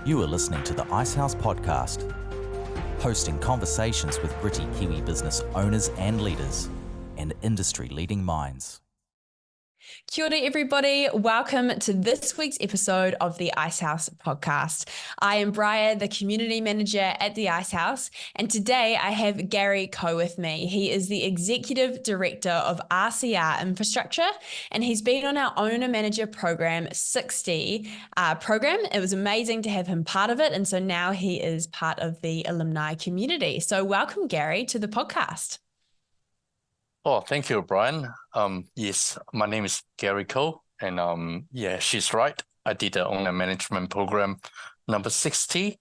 You are listening to the Icehouse Podcast, hosting conversations with gritty Kiwi business owners and leaders and industry-leading minds. Kia ora everybody, welcome to this week's episode of the Icehouse Podcast. I am Bryar, the Community Manager at the Icehouse, and today I have Garry Ko with me. He is the Executive Director of RCR Infrastructure, and he's been on our Owner Manager Program 60 program. It was amazing to have him part of it, and so now he is part of the Alumni community. So welcome, Garry, to the podcast. Oh, thank you, Brian. Yes, my name is Garry Ko, and she's right. I did the owner management program number 60,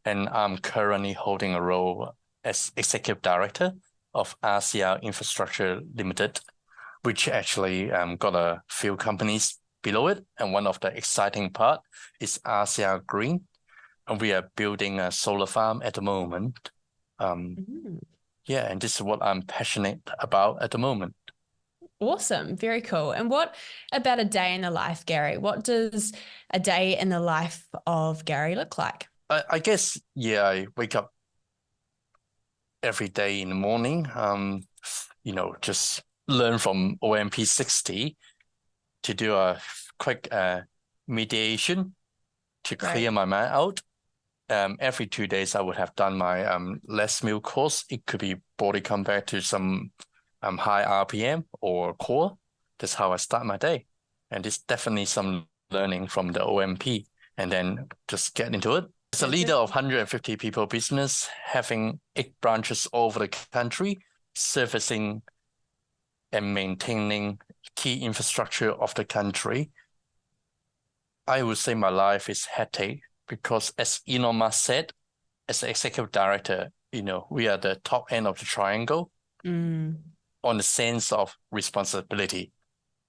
and I'm currently holding a role as executive director of RCR Infrastructure Limited, which actually got a few companies below it. And one of the exciting part is RCR Green, and we are building a solar farm at the moment. Yeah, and this is what I'm passionate about at the moment. Awesome. Very cool. And what about a day in the life, Garry? What does a day in the life of Garry look like? I guess, I wake up every day in the morning, just learn from OMP 60 to do a quick mediation to clear my mind out. Every 2 days, I would have done my less meal course. It could be body combat to some high RPM or core. That's how I start my day. And it's definitely some learning from the OMP and then just get into it. As a leader of 150 people business, having 8 branches all over the country, servicing and maintaining key infrastructure of the country, I would say my life is hectic. Because as Elon Musk said, as the executive director, we are the top end of the triangle on the sense of responsibility,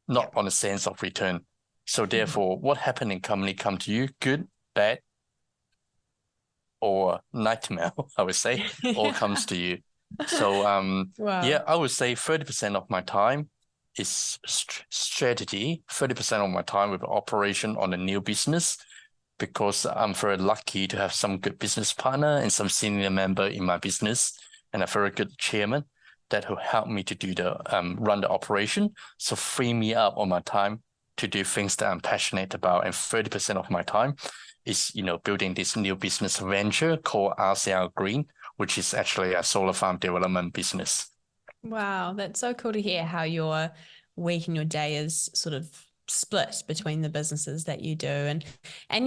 not on the sense of return. So therefore, what happened in company come to you, good, bad, or nightmare, I would say, all comes to you. So I would say 30% of my time is strategy, 30% of my time with operation on a new business, because I'm very lucky to have some good business partner and some senior member in my business and a very good chairman that will help me to do the run the operation. So free me up on my time to do things that I'm passionate about. And 30% of my time is, building this new business venture called RCR Green, which is actually a solar farm development business. Wow, that's so cool to hear how your week and your day is sort of split between the businesses that you do, and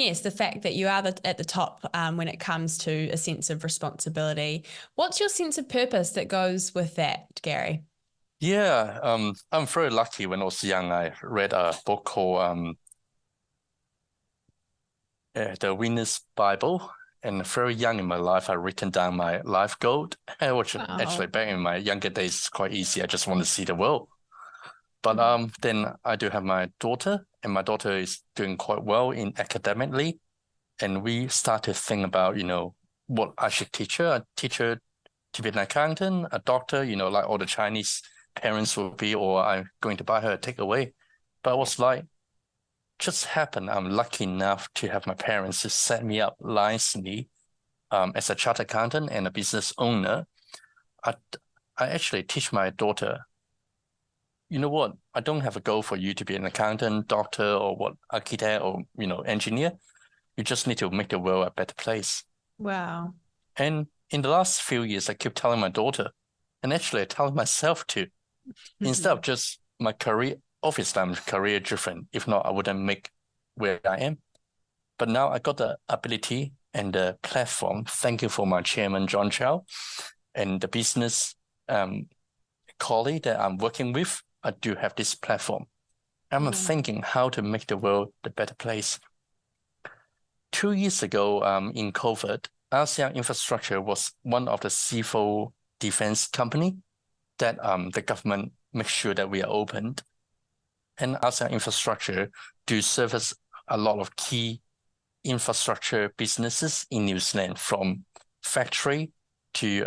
yes, the fact that you are at the top when it comes to a sense of responsibility. What's your sense of purpose that goes with that, Garry? I'm very lucky. When I was young, I read a book called The Winner's Bible, and very young in my life, I written down my life goal, which actually back in my younger days is quite easy. I just want to see the world. But then I do have my daughter, and my daughter is doing quite well in academically. And we start to think about, what I should teach her. I teach her to be an accountant, a doctor, like all the Chinese parents will be, or I'm going to buy her a takeaway. But I was like, just happened. I'm lucky enough to have my parents to set me up nicely as a chartered accountant and a business owner. I actually teach my daughter, you know what? I don't have a goal for you to be an accountant, doctor, or architect, or, engineer. You just need to make the world a better place. Wow. And in the last few years, I keep telling my daughter, and actually I tell myself too, instead of just my career, obviously I'm career driven. If not, I wouldn't make where I am. But now I got the ability and the platform. Thank you for my chairman, John Chow, and the business colleague that I'm working with. I do have this platform. I'm thinking how to make the world a better place. 2 years ago, in COVID, RCR Infrastructure was one of the civil defense company that the government makes sure that we are opened. And RCR Infrastructure do service a lot of key infrastructure businesses in New Zealand, from factory to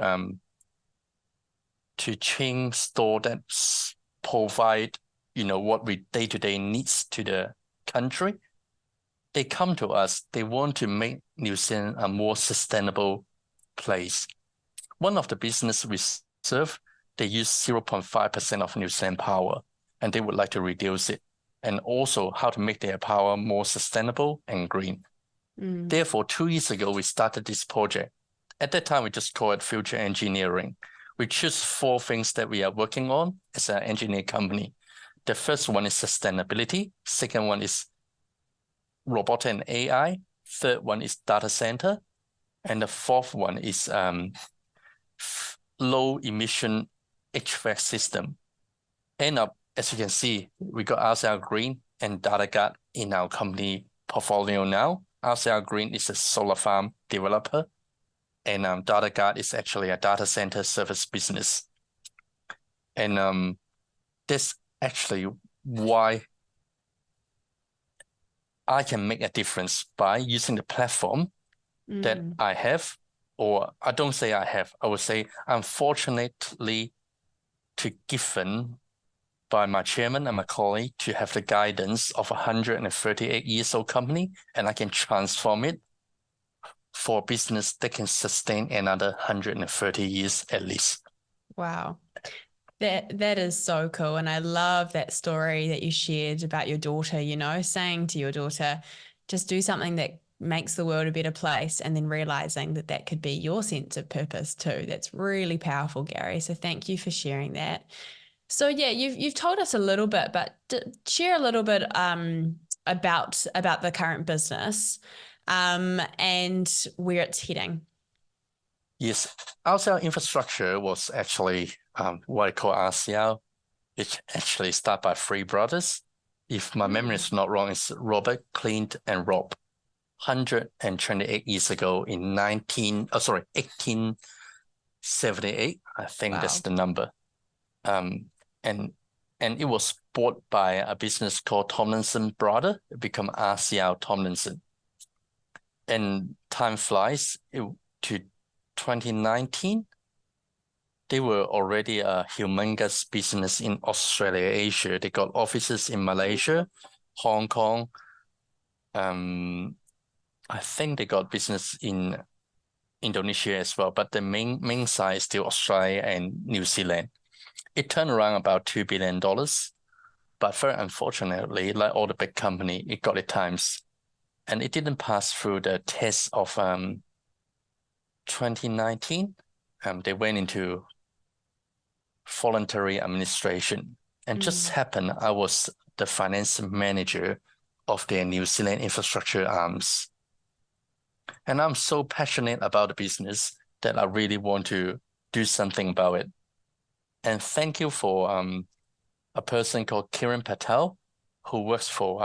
chain store that provide, what we day-to-day needs to the country. they come to us, they want to make New Zealand a more sustainable place. One of the business we serve, they use 0.5% of New Zealand power, and they would like to reduce it, and also how to make their power more sustainable and green. Therefore, 2 years ago, we started this project. At that time, we just call it future engineering. We choose 4 things that we are working on as an engineering company. The first one is sustainability. Second one is robotic and AI. Third one is data center. And the fourth one is low emission HVAC system. And as you can see, we got RCR Green and DataGuard in our company portfolio now. RCR Green is a solar farm developer, and DataGuard is actually a data center service business. And that's actually why I can make a difference by using the platform that I have, or I don't say I have, I would say I'm fortunately given by my chairman and my colleague to have the guidance of a 138 years old company, and I can transform it for a business that can sustain another 130 years at least. Wow. That is so cool. And I love that story that you shared about your daughter, you know, saying to your daughter, just do something that makes the world a better place, and then realizing that that could be your sense of purpose too. That's really powerful, Garry. So thank you for sharing that. So yeah, you've told us a little bit, but share a little bit about the current business and where it's heading. Yes, RCR Infrastructure was actually what I call RCR. It actually started by 3 brothers. If my memory is not wrong, it's Robert, Clint, and Rob. 128 years ago in 1878, I think that's the number. And it was bought by a business called Tomlinson Brother. It became RCR Tomlinson. And time flies to 2019. They were already a humongous business in Australia, Asia. They got offices in Malaysia, Hong Kong. I think they got business in Indonesia as well, but the main side is still Australia and New Zealand. It turned around about $2 billion, but very unfortunately, like all the big company, it got at times, and it didn't pass through the test of 2019. They went into voluntary administration, and just happened I was the finance manager of their New Zealand infrastructure arms. And I'm so passionate about the business that I really want to do something about it. And thank you for a person called Kiran Patel, who works for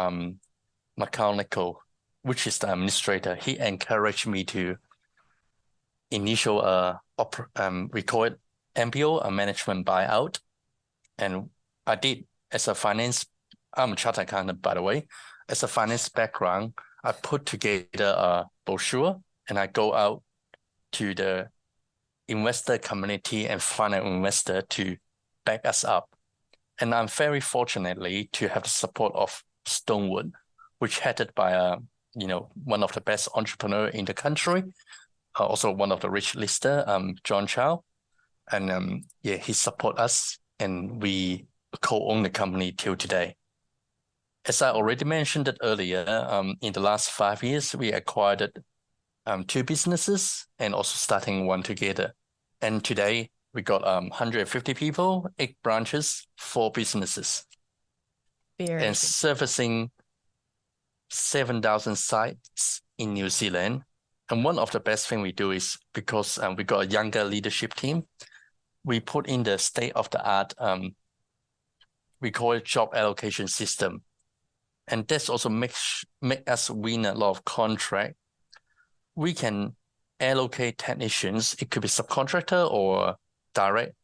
Macau, which is the administrator. He encouraged me to initial we call it MBO, a management buyout. And I did as a finance, I'm a chartered accountant, by the way. As a finance background, I put together a brochure and I go out to the investor community and find an investor to back us up. And I'm very fortunately to have the support of Stonewood, which headed by one of the best entrepreneur in the country, also one of the rich lister, John Chow. And he support us, and we co-own the company till today. As I already mentioned it earlier, in the last 5 years, we acquired 2 businesses and also starting one together. And today we got 150 people, 8 branches, 4 businesses, and servicing 7,000 sites in New Zealand. And one of the best thing we do is because we got a younger leadership team, we put in the state-of-the-art, we call it job allocation system. And that's also make us win a lot of contract. We can allocate technicians. It could be subcontractor or direct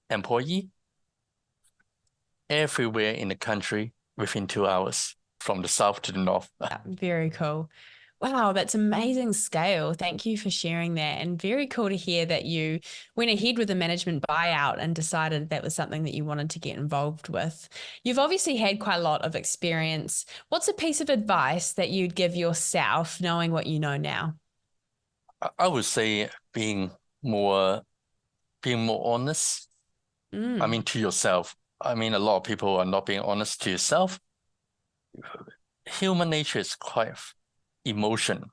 employee everywhere in the country within 2 hours from the south to the north. Very cool. Wow, that's amazing scale. Thank you for sharing that. And very cool to hear that you went ahead with a management buyout and decided that was something that you wanted to get involved with. You've obviously had quite a lot of experience. What's a piece of advice that you'd give yourself knowing what you know now? I would say being more honest. I Mm, mean, to yourself. I mean, a lot of people are not being honest to yourself. Human nature is quite emotion.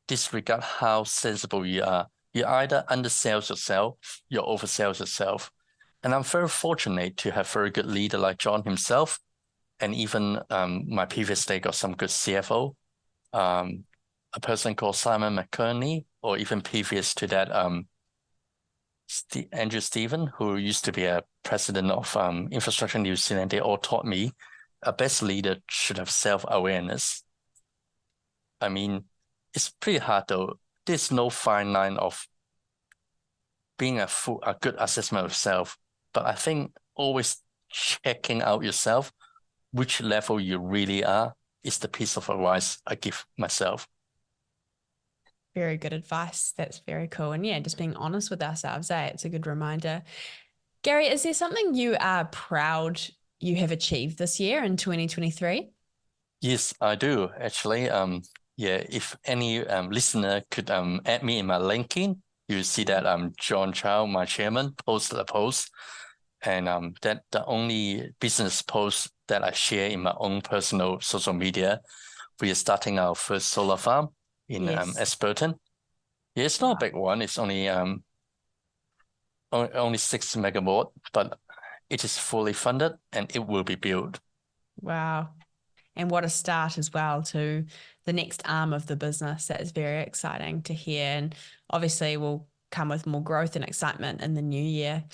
Disregard how sensible you are. You either undersell yourself, you oversell yourself. And I'm very fortunate to have very good leader like John himself, and even my previous day got some good CFO, a person called Simon McKerney, or even previous to that, Andrew Stephen, who used to be a president of Infrastructure New Zealand. They all taught me a best leader should have self-awareness. I mean, it's pretty hard though. There's no fine line of being a good assessment of self, but I think always checking out yourself, which level you really are, is the piece of advice I give myself. very good advice. That's very cool. And yeah, just being honest with ourselves, it's a good reminder. Garry, is there something you are proud you have achieved this year in 2023? Yes, I do actually. Yeah, if any listener could add me in my LinkedIn, you see that John Chow, my chairman, posted a post, and that the only business post that I share in my own personal social media. We are starting our first solar farm in Yes. Ashburton. Yeah, it's not a big one. It's only 6 megawatt, but it is fully funded and it will be built. Wow. And what a start as well to the next arm of the business. That is very exciting to hear. And obviously will come with more growth and excitement in the new year.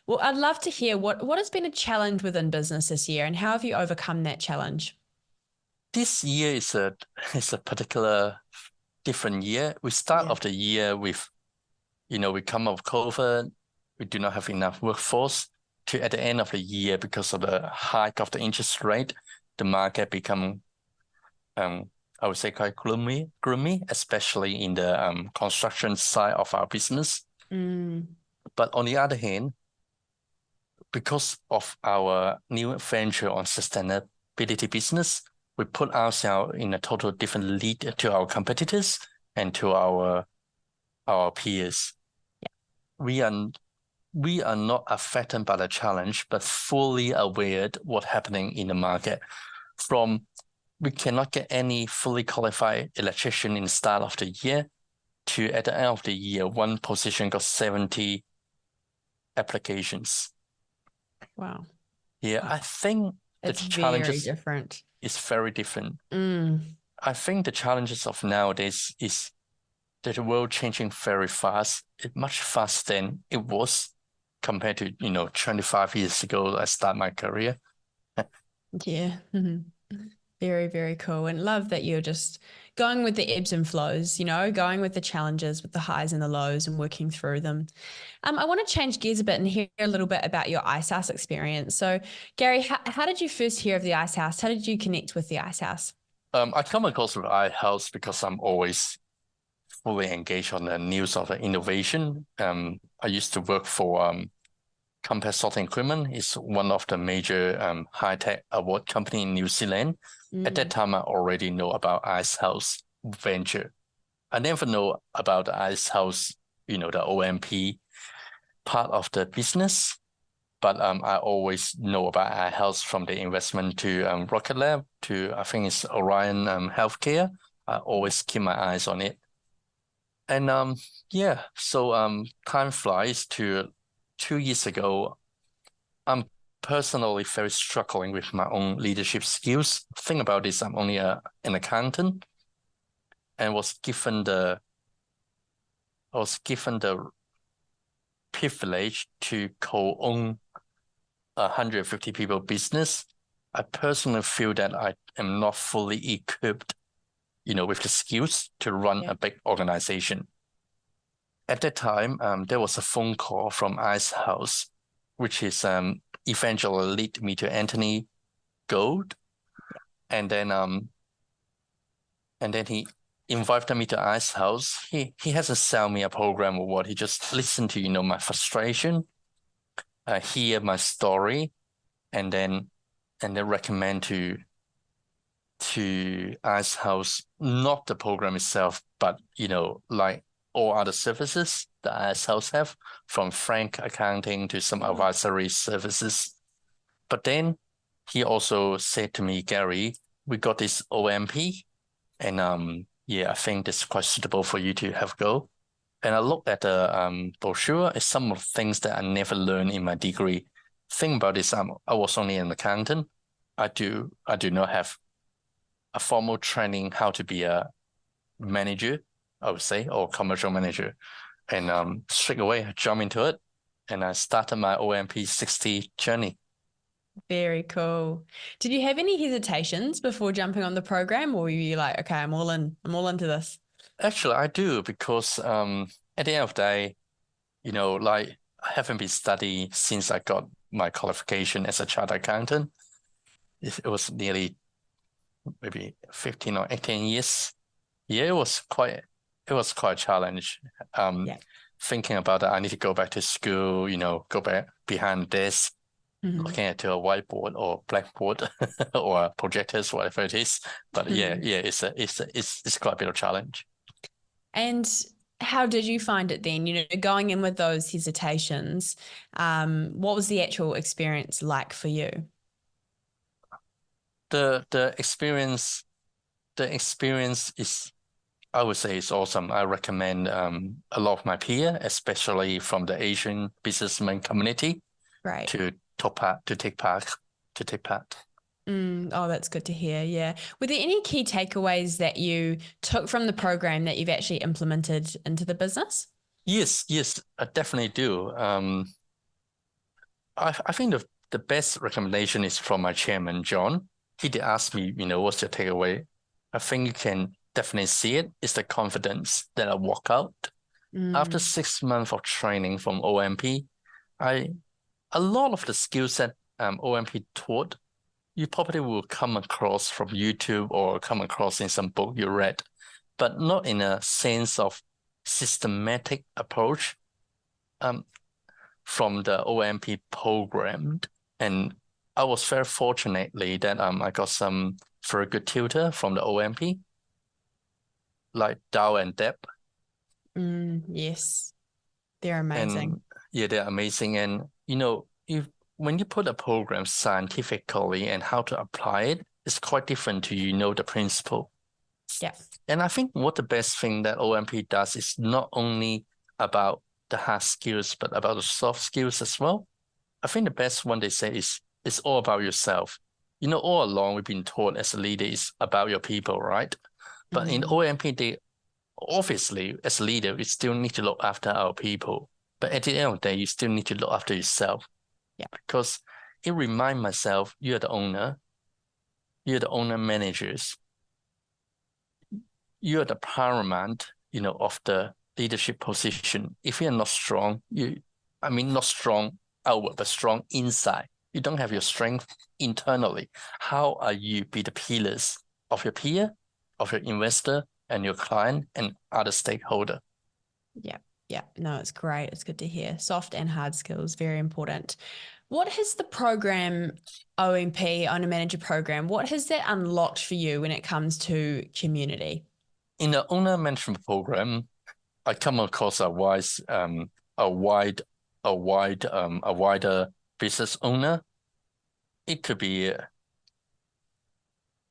Well, I'd love to hear what has been a challenge within business this year and how have you overcome that challenge? This year is a particular different year. We start Yeah. off the year with, we come out of COVID, we do not have enough workforce. To at the end of the year, because of the hike of the interest rate, the market become, I would say, quite gloomy, especially in the construction side of our business. Mm, But on the other hand, because of our new venture on sustainability business, we put ourselves in a total different lead to our competitors and to our peers. We are not affected by the challenge, but fully aware what's happening in the market. We cannot get any fully qualified electrician in the start of the year to at the end of the year, one position got 70 applications. wow. Yeah, I think the It's very challenges different. is very different. Mm, I think the challenges of nowadays is that the world changing very fast, much faster than it was compared to, 25 years ago, I started my career. yeah. Very, very cool. And love that you're just going with the ebbs and flows, going with the challenges, with the highs and the lows and working through them. I want to change gears a bit and hear a little bit about your Icehouse experience. So, Garry, how did you first hear of the Icehouse? How did you connect with the Icehouse? I come across with Icehouse because I'm always fully engaged on the news of the innovation. I used to work for Compass Sorting Equipment. It's one of the major high-tech award company in New Zealand. At that time, I already know about Icehouse venture. I never know about the Icehouse, the OMP part of the business, but I always know about Icehouse from the investment to Rocket Lab to, I think it's Orion Healthcare. I always keep my eyes on it. And yeah, so time flies to 2 years ago. I'm personally very struggling with my own leadership skills. Think about this, I'm only an accountant and was given the privilege to co-own 150 people business. I personally feel that I am not fully equipped, with the skills to run a big organization. At that time, there was a phone call from Icehouse, which is eventually lead me to Anthony Gold, and then he invited me to Icehouse, he hasn't sell me a program or what. He just listened to, my frustration, hear my story, and then recommend to Icehouse, not the program itself, but like all other services that Icehouse have, from frank accounting to some advisory services. But then he also said to me, Garry, we got this OMP, and I think this is quite suitable for you to have a go. And I looked at the brochure. It's some of the things that I never learned in my degree. Thing about this, I was only an accountant. I do not have a formal training how to be a manager, I would say, or commercial manager. And straight away I jumped into it, and I started my OMP 60 journey. Very cool. Did you have any hesitations before jumping on the program, or were you like, okay, I'm all into this? Actually, I do, because at the end of the day, like, I haven't been studying since I got my qualification as a chartered accountant. It was nearly maybe 15 or 18 years. Yeah, it was quite a challenge. Thinking about that, I need to go back to school, go back behind this, looking at a whiteboard or blackboard or projectors, whatever it is. But it's quite a bit of a challenge. And how did you find it then? Going in with those hesitations, what was the actual experience like for you? The experience is, I would say, is awesome. I recommend a lot of my peers, especially from the Asian businessman community, right, to take part. Oh, that's good to hear. Yeah. Were there any key takeaways that you took from the program that you've actually implemented into the business? Yes, I definitely do. I think the best recommendation is from my chairman, John. He did ask me, what's your takeaway? I think you can definitely see it. It's the confidence that I walk out. After 6 months of training from OMP, a lot of the skills that OMP taught, you probably will come across from YouTube or come across in some book you read, but not in a sense of systematic approach from the OMP program. And I was very fortunately that I got some very good tutor from the OMP, like Dow and Deb. Yes, they're amazing. And they're amazing. And when you put a program scientifically and how to apply it, it's quite different to the principle. Yeah. And I think what the best thing that OMP does is not only about the hard skills, but about the soft skills as well. I think the best one they say is it's all about yourself. All along we've been taught as a leader is about your people, right? But in OMP, they obviously, as a leader, we still need to look after our people. But at the end of the day, you still need to look after yourself. Yeah. Because it reminds myself, you're the owner managers. You're the paramount, of the leadership position. If you're not strong, not strong outward, but strong inside. You don't have your strength internally. How are you be the pillars of your peer, of your investor, and your client and other stakeholder? Yeah. No, it's great. It's good to hear. Soft and hard skills, very important. What has the program, OMP, Owner Manager Program, what has that unlocked for you when it comes to community? In the Owner Management Program, I come across a wider business owner. It could be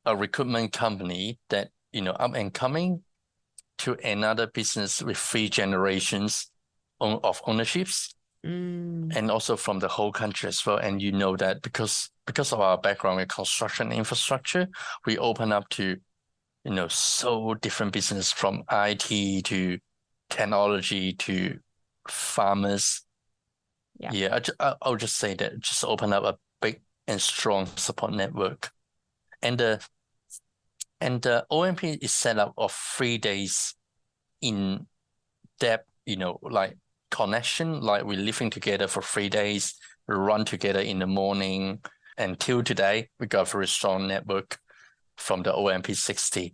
a recruitment company that, up and coming, to another business with 3 generations of ownerships, and also from the whole country as well. And that because of our background in construction infrastructure, we open up to, so different business, from IT to technology to farmers. Yeah, I'll just say that, just open up a big and strong support network. And the OMP is set up of 3 days in depth, like connection, like we're living together for 3 days, we run together in the morning. Until today, we got a very strong network from the OMP 60.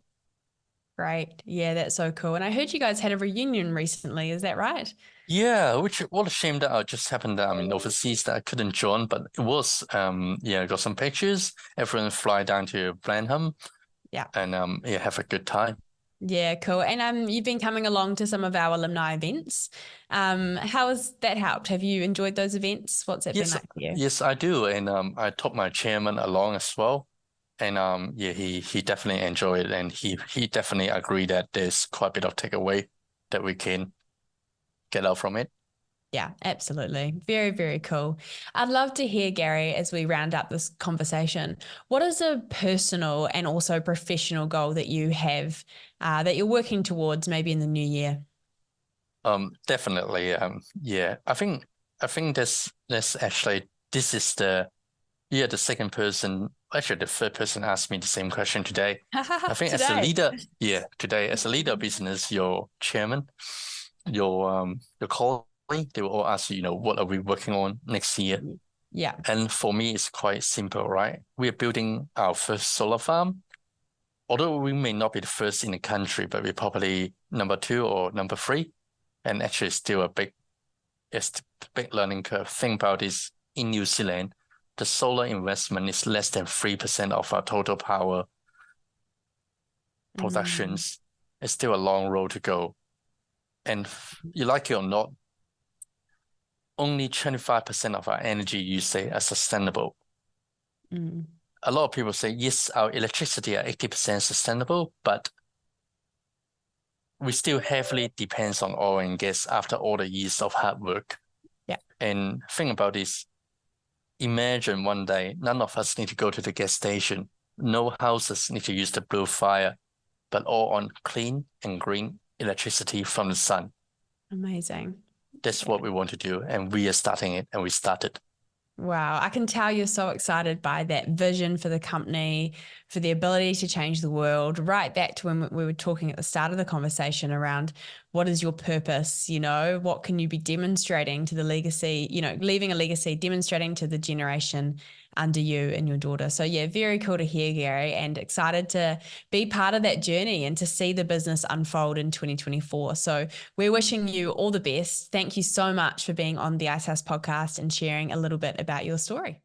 Great. Yeah, that's so cool. And I heard you guys had a reunion recently. Is that right? Yeah, which what a shame that I just happened that I'm in overseas that I couldn't join, but it was yeah, I got some pictures. Everyone fly down to Blenheim Yeah. and yeah, have a good time. Yeah, cool. And you've been coming along to some of our alumni events. How has that helped? Have you enjoyed those events? What's it been Yes, like for you? yes, I do. And I took my chairman along as well. And yeah, he definitely enjoyed it and he definitely agreed that there's quite a bit of takeaway that we can get out from it. Yeah, absolutely. Very, very cool. I'd love to hear, Garry, as we round up this conversation, what is a personal and also professional goal that you have that you're working towards maybe in the new year? Definitely. Yeah. I think this actually this is the second person, actually the third person asked me the same question today. I think as a Today. leader, yeah, today as a leader of business, your chairman, your colleague, they will all ask you, what are we working on next year? Yeah. And for me, it's quite simple, right? We are building our first solar farm. Although we may not be the first in the country, but we're probably number 2 or number 3. And actually still it's a big learning curve. Think about this, in New Zealand, the solar investment is less than 3% of our total power productions. It's still a long road to go. And you like it or not, only 25% of our energy usage are sustainable. A lot of people say, yes, our electricity are 80% sustainable, but we still heavily depends on oil and gas after all the years of hard work. Yeah. And think about this. Imagine one day, none of us need to go to the gas station. No houses need to use the blue fire, but all on clean and green electricity from the sun. Amazing. That's what we want to do. And we are starting it, and we started. Wow, I can tell you're so excited by that vision for the company, for the ability to change the world, right back to when we were talking at the start of the conversation around what is your purpose, what can you be demonstrating to the legacy, leaving a legacy, demonstrating to the generation under you and your daughter. So yeah, very cool to hear, Garry, and excited to be part of that journey and to see the business unfold in 2024. So we're wishing you all the best. Thank you so much for being on the Icehouse podcast and sharing a little bit about your story.